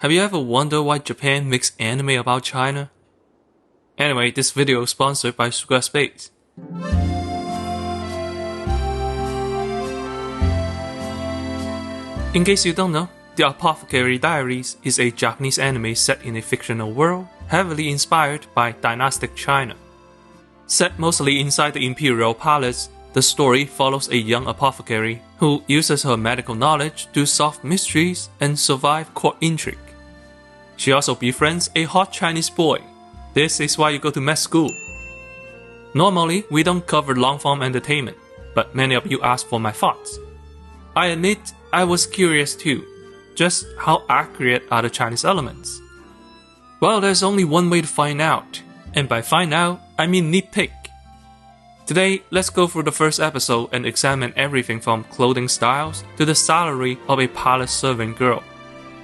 Have you ever wondered why Japan makes anime about China? Anyway, this video is sponsored by Squarespace. In case you don't know, The Apothecary Diaries is a Japanese anime set in a fictional world, heavily inspired by dynastic China. Set mostly inside the imperial palace, the story follows a young apothecary who uses her medical knowledge to solve mysteries and survive court intrigue. She also befriends a hot Chinese boy. This is why you go to med school. Normally, we don't cover long-form entertainment, but many of you asked for my thoughts. I admit I was curious too. Just how accurate are the Chinese elements? Well, there's only one way to find out, and by find out, I mean nitpick. Today, let's go through the first episode and examine everything from clothing styles to the salary of a palace servant girl.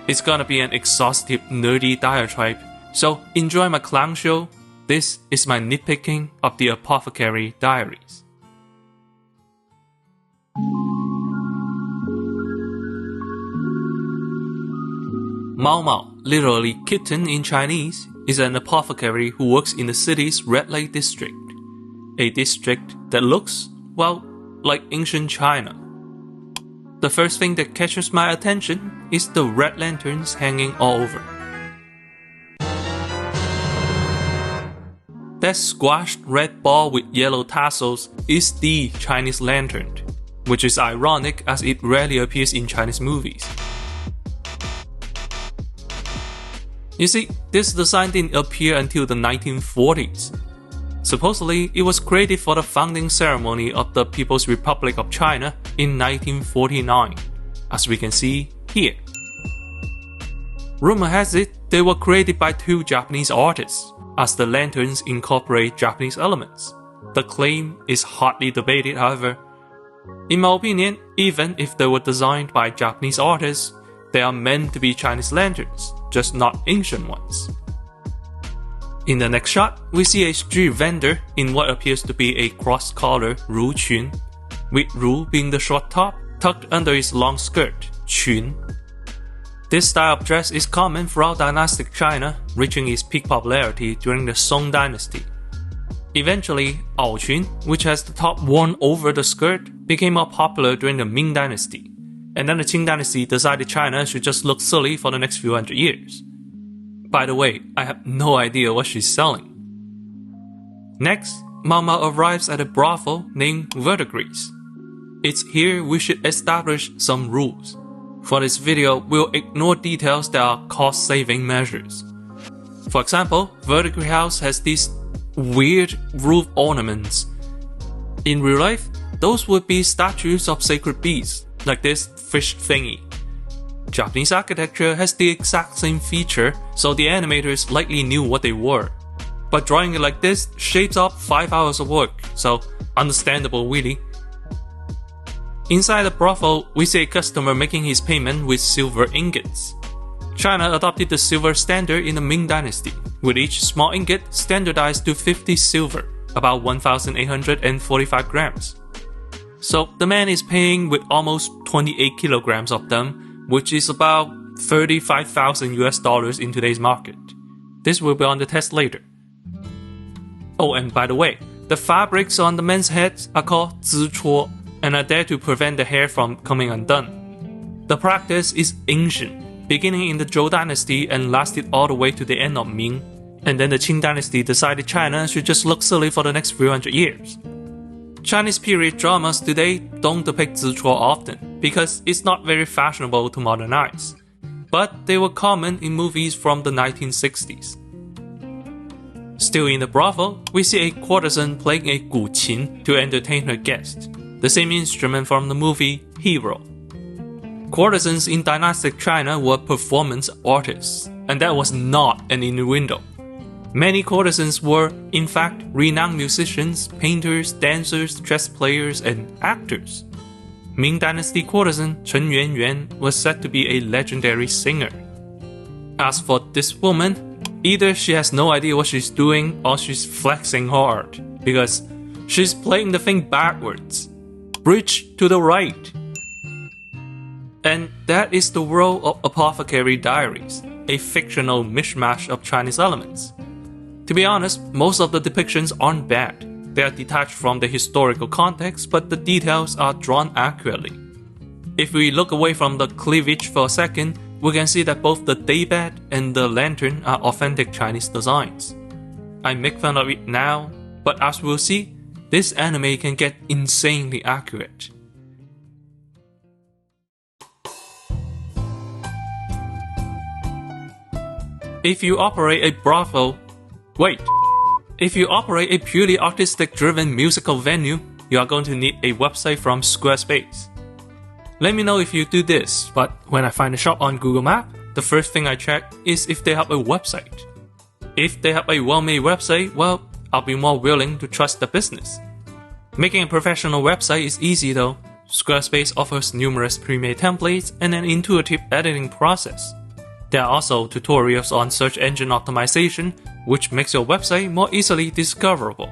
It's gonna be an exhaustive, nerdy diatribe, so enjoy my clown show. This is my nitpicking of The Apothecary Diaries. Mao Mao, literally kitten in Chinese, is an apothecary who works in the city's Red Lake district. A district that looks, well, like ancient China. The first thing that catches my attention is the red lanterns hanging all over. That squashed red ball with yellow tassels is the Chinese lantern, which is ironic as it rarely appears in Chinese movies. You see, this design didn't appear until the 1940s. Supposedly, it was created for the founding ceremony of the People's Republic of China in 1949, as we can see here. Rumor has it they were created by two Japanese artists, as the lanterns incorporate Japanese elements. The claim is hotly debated, however. In my opinion, even if they were designed by Japanese artists, they are meant to be Chinese lanterns, just not ancient ones. In the next shot, we see a street vendor in what appears to be a cross-collar Ru Qun, with Ru being the short top, tucked under his long skirt, Qun. This style of dress is common throughout dynastic China, reaching its peak popularity during the Song dynasty. Eventually, Aoqun, which has the top worn over the skirt, became more popular during the Ming dynasty, and then the Qing dynasty decided China should just look silly for the next few hundred years. By the way, I have no idea what she's selling. Next, Mao Mao arrives at a brothel named Verdigris. It's here we should establish some rules. For this video, we'll ignore details that are cost-saving measures. For example, Verdigris House has these weird roof ornaments. In real life, those would be statues of sacred beasts, like this fish thingy. Japanese architecture has the exact same feature, so the animators likely knew what they were. But drawing it like this shaves off 5 hours of work, so understandable really. Inside the brothel, we see a customer making his payment with silver ingots. China adopted the silver standard in the Ming dynasty, with each small ingot standardized to 50 silver, about 1,845 grams. So the man is paying with almost 28 kilograms of them, which is about 35,000 US dollars in today's market. This will be on the test later. Oh, and by the way, the fabrics on the men's heads are called zichuo and are there to prevent the hair from coming undone. The practice is ancient, beginning in the Zhou dynasty and lasted all the way to the end of Ming, and then the Qing dynasty decided China should just look silly for the next few hundred years. Chinese period dramas today don't depict zichuo often, because it's not very fashionable to modernize. But they were common in movies from the 1960s. Still in the brothel, we see a courtesan playing a guqin to entertain her guest, the same instrument from the movie Hero. Courtesans in dynastic China were performance artists, and that was not an innuendo. Many courtesans were, in fact, renowned musicians, painters, dancers, chess players, and actors. Ming Dynasty courtesan Chen Yuanyuan was said to be a legendary singer. As for this woman, either she has no idea what she's doing or she's flexing hard, because she's playing the thing backwards. Bridge to the right. And that is the world of Apothecary Diaries, a fictional mishmash of Chinese elements. To be honest, most of the depictions aren't bad. They are detached from the historical context, but the details are drawn accurately. If we look away from the cleavage for a second, we can see that both the daybed and the lantern are authentic Chinese designs. I make fun of it now, but as we'll see, this anime can get insanely accurate. If you operate a brothel, if you operate a purely artistic-driven musical venue, you are going to need a website from Squarespace. Let me know if you do this, but when I find a shop on Google Maps, the first thing I check is if they have a website. If they have a well-made website, well, I'll be more willing to trust the business. Making a professional website is easy though. Squarespace offers numerous pre-made templates and an intuitive editing process. There are also tutorials on search engine optimization, which makes your website more easily discoverable.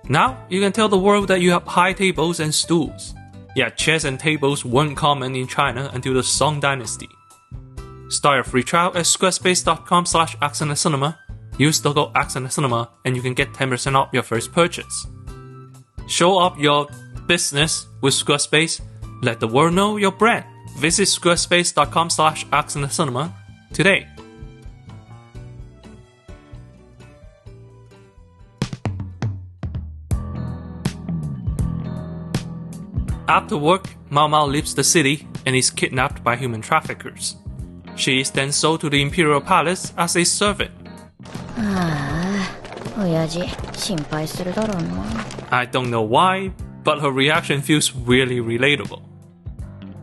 Now, you can tell the world that you have high tables and stools. Yeah, chairs and tables weren't common in China until the Song Dynasty. Start a free trial at squarespace.com/accencinema. Use the code accencinema and you can get 10% off your first purchase. Show off your business with Squarespace. Let the world know your brand. Visit squarespace.com/accencinema today. After work, Mao Mao leaves the city and is kidnapped by human traffickers. She is then sold to the imperial palace as a servant. I don't know why, but her reaction feels really relatable.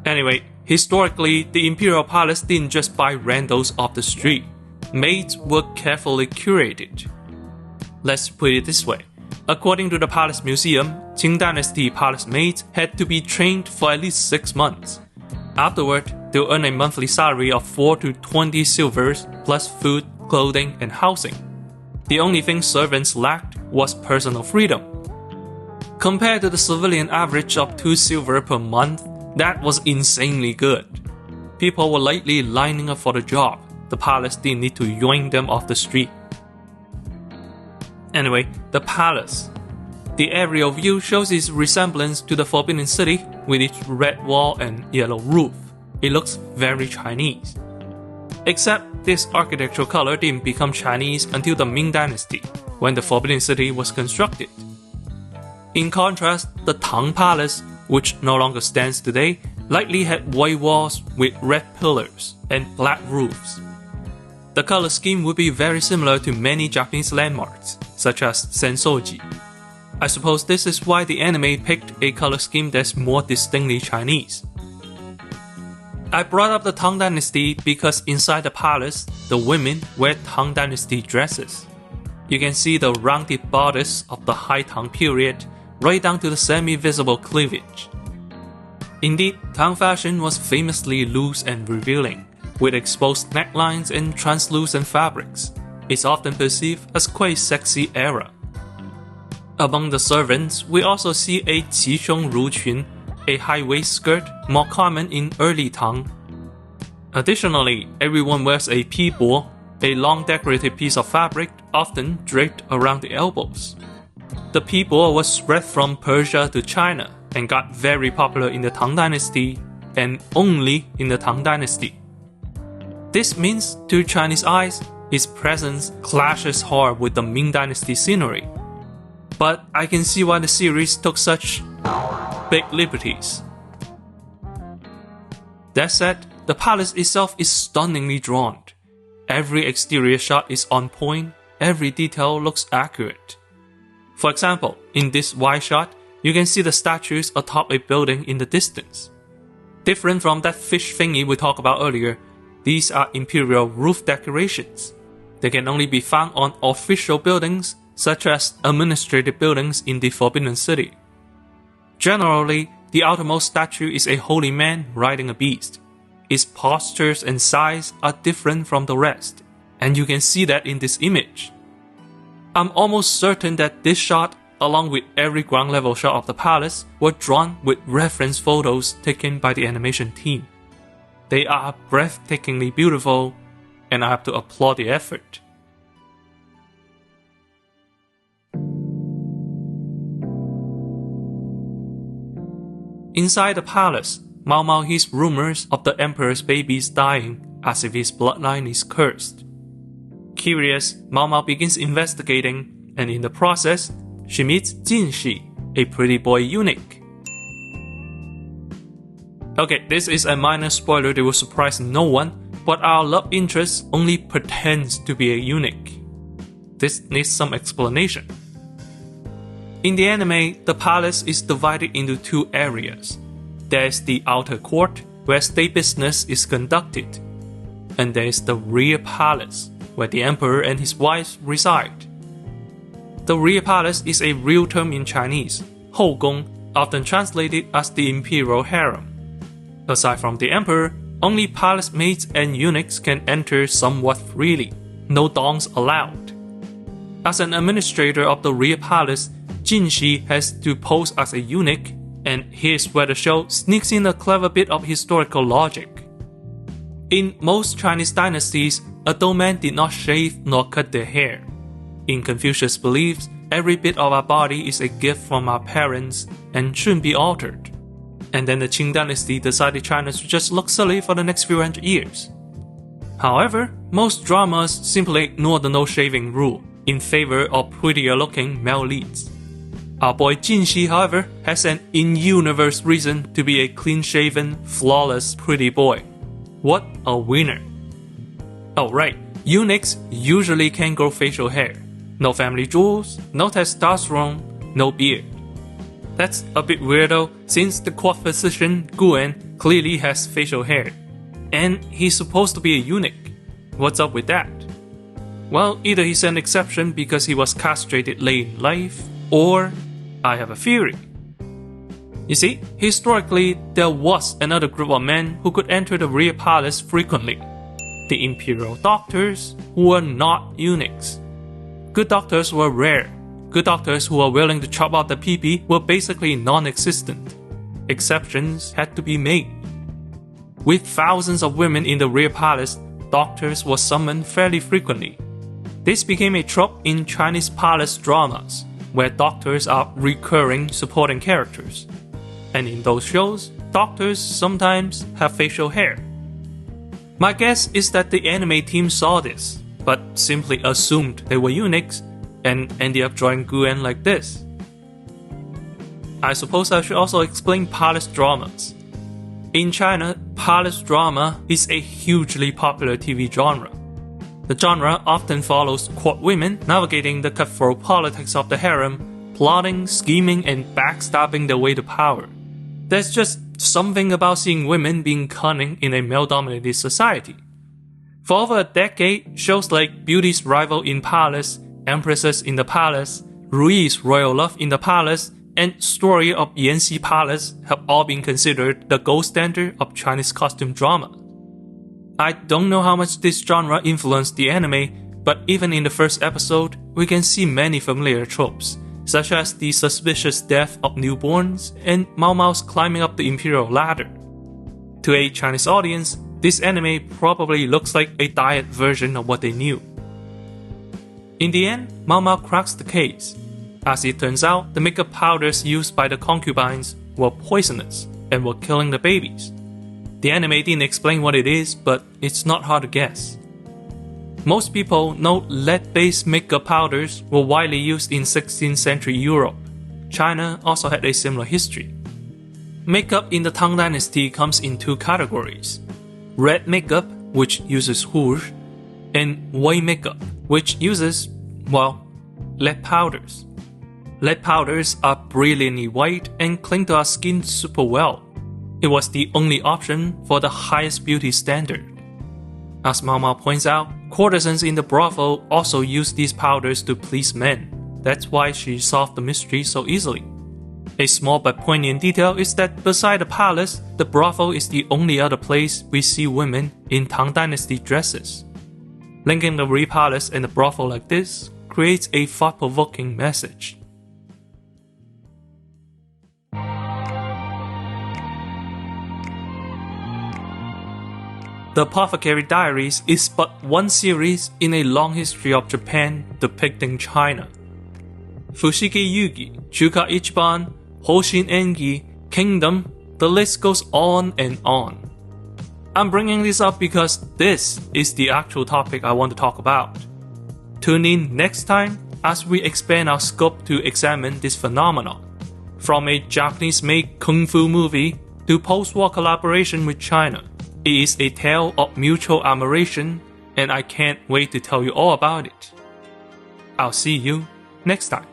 Anyway, historically, the imperial palace didn't just buy randos off the street. Maids were carefully curated. Let's put it this way. According to the Palace Museum, Qing Dynasty palace maids had to be trained for at least 6 months. Afterward, they'll earn a monthly salary of 4 to 20 silvers, plus food, clothing, and housing. The only thing servants lacked was personal freedom. Compared to the civilian average of 2 silver per month, that was insanely good. People were likely lining up for the job. The palace didn't need to yoink them off the street. Anyway, the palace. The aerial view shows its resemblance to the Forbidden City with its red wall and yellow roof. It looks very Chinese. Except this architectural color didn't become Chinese until the Ming Dynasty, when the Forbidden City was constructed. In contrast, the Tang Palace, which no longer stands today, likely had white walls with red pillars and black roofs. The color scheme would be very similar to many Japanese landmarks, such as Sensoji. I suppose this is why the anime picked a color scheme that's more distinctly Chinese. I brought up the Tang Dynasty because inside the palace, the women wear Tang Dynasty dresses. You can see the rounded bodice of the High Tang period, right down to the semi-visible cleavage. Indeed, Tang fashion was famously loose and revealing, with exposed necklines and translucent fabrics. It's often perceived as quite sexy era. Among the servants, we also see a Qixiong Ruqun, a high-waist skirt more common in early Tang. Additionally, everyone wears a pibo, a long decorated piece of fabric often draped around the elbows. The pibo was spread from Persia to China and got very popular in the Tang Dynasty, and only in the Tang Dynasty. This means, to Chinese eyes, its presence clashes hard with the Ming Dynasty scenery. But I can see why the series took such big liberties. That said, the palace itself is stunningly drawn. Every exterior shot is on point, every detail looks accurate. For example, in this wide shot, you can see the statues atop a building in the distance. Different from that fish thingy we talked about earlier, these are imperial roof decorations. They can only be found on official buildings, such as administrative buildings in the Forbidden City. Generally, the outermost statue is a holy man riding a beast. Its postures and size are different from the rest, and you can see that in this image. I'm almost certain that this shot, along with every ground level shot of the palace, were drawn with reference photos taken by the animation team. They are breathtakingly beautiful, and I have to applaud the effort. Inside the palace, Mao Mao hears rumors of the emperor's babies dying as if his bloodline is cursed. Curious, Mao Mao begins investigating, and in the process, she meets Jin Shi, a pretty boy eunuch. Okay, this is a minor spoiler that will surprise no one, but our love interest only pretends to be a eunuch. This needs some explanation. In the anime, the palace is divided into two areas. There is the outer court, where state business is conducted, and there is the rear palace, where the emperor and his wives reside. The rear palace is a real term in Chinese, 后宫, often translated as the imperial harem. Aside from the emperor, only palace maids and eunuchs can enter somewhat freely, no dongs allowed. As an administrator of the rear palace, Jin Shi has to pose as a eunuch, and here's where the show sneaks in a clever bit of historical logic. In most Chinese dynasties, adult men did not shave nor cut their hair. In Confucius' beliefs, every bit of our body is a gift from our parents and shouldn't be altered. And then the Qing dynasty decided China should just look silly for the next few hundred years. However, most dramas simply ignore the no-shaving rule in favor of prettier-looking male leads. Our boy Jin Shi, however, has an in-universe reason to be a clean-shaven, flawless, pretty boy. What a winner! Oh right, eunuchs usually can't grow facial hair. No family jewels, no testosterone, no beard. That's a bit weirdo, since the court physician Guan clearly has facial hair. And he's supposed to be a eunuch. What's up with that? Well, either he's an exception because he was castrated late in life, or I have a theory. You see, historically, there was another group of men who could enter the rear palace frequently. The imperial doctors, who were not eunuchs. Good doctors were rare. Good doctors who were willing to chop out the pee-pee were basically non-existent. Exceptions had to be made. With thousands of women in the rear palace, doctors were summoned fairly frequently. This became a trope in Chinese palace dramas, where doctors are recurring supporting characters. And in those shows, doctors sometimes have facial hair. My guess is that the anime team saw this, but simply assumed they were eunuchs and ended up drawing Guan like this. I suppose I should also explain palace dramas. In China, palace drama is a hugely popular TV genre. The genre often follows court women navigating the cutthroat politics of the harem, plotting, scheming, and backstabbing their way to power. There's just something about seeing women being cunning in a male-dominated society. For over a decade, shows like Beauty's Rival in Palace, Empresses in the Palace, Rui's Royal Love in the Palace, and Story of Yanxi Palace have all been considered the gold standard of Chinese costume drama. I don't know how much this genre influenced the anime, but even in the first episode, we can see many familiar tropes, such as the suspicious death of newborns and Mao Mao's climbing up the imperial ladder. To a Chinese audience, this anime probably looks like a diet version of what they knew. In the end, Mao Mao cracks the case. As it turns out, the makeup powders used by the concubines were poisonous and were killing the babies. The anime didn't explain what it is, but it's not hard to guess. Most people know lead-based makeup powders were widely used in 16th century Europe. China also had a similar history. Makeup in the Tang Dynasty comes in two categories: red makeup, which uses rouge, and white makeup, which uses, well, lead powders. Lead powders are brilliantly white and cling to our skin super well. It was the only option for the highest beauty standard. As Mao Mao points out, courtesans in the brothel also use these powders to please men. That's why she solved the mystery so easily. A small but poignant detail is that beside the palace, the brothel is the only other place we see women in Tang Dynasty dresses. Linking the rear palace and the brothel like this creates a thought-provoking message. The Apothecary Diaries is but one series in a long history of Japan depicting China. Fushigi Yugi, Chuka Ichiban, Hoshin Engi, Kingdom, the list goes on and on. I'm bringing this up because this is the actual topic I want to talk about. Tune in next time as we expand our scope to examine this phenomenon. From a Japanese-made kung fu movie to post-war collaboration with China, it is a tale of mutual admiration, and I can't wait to tell you all about it. I'll see you next time.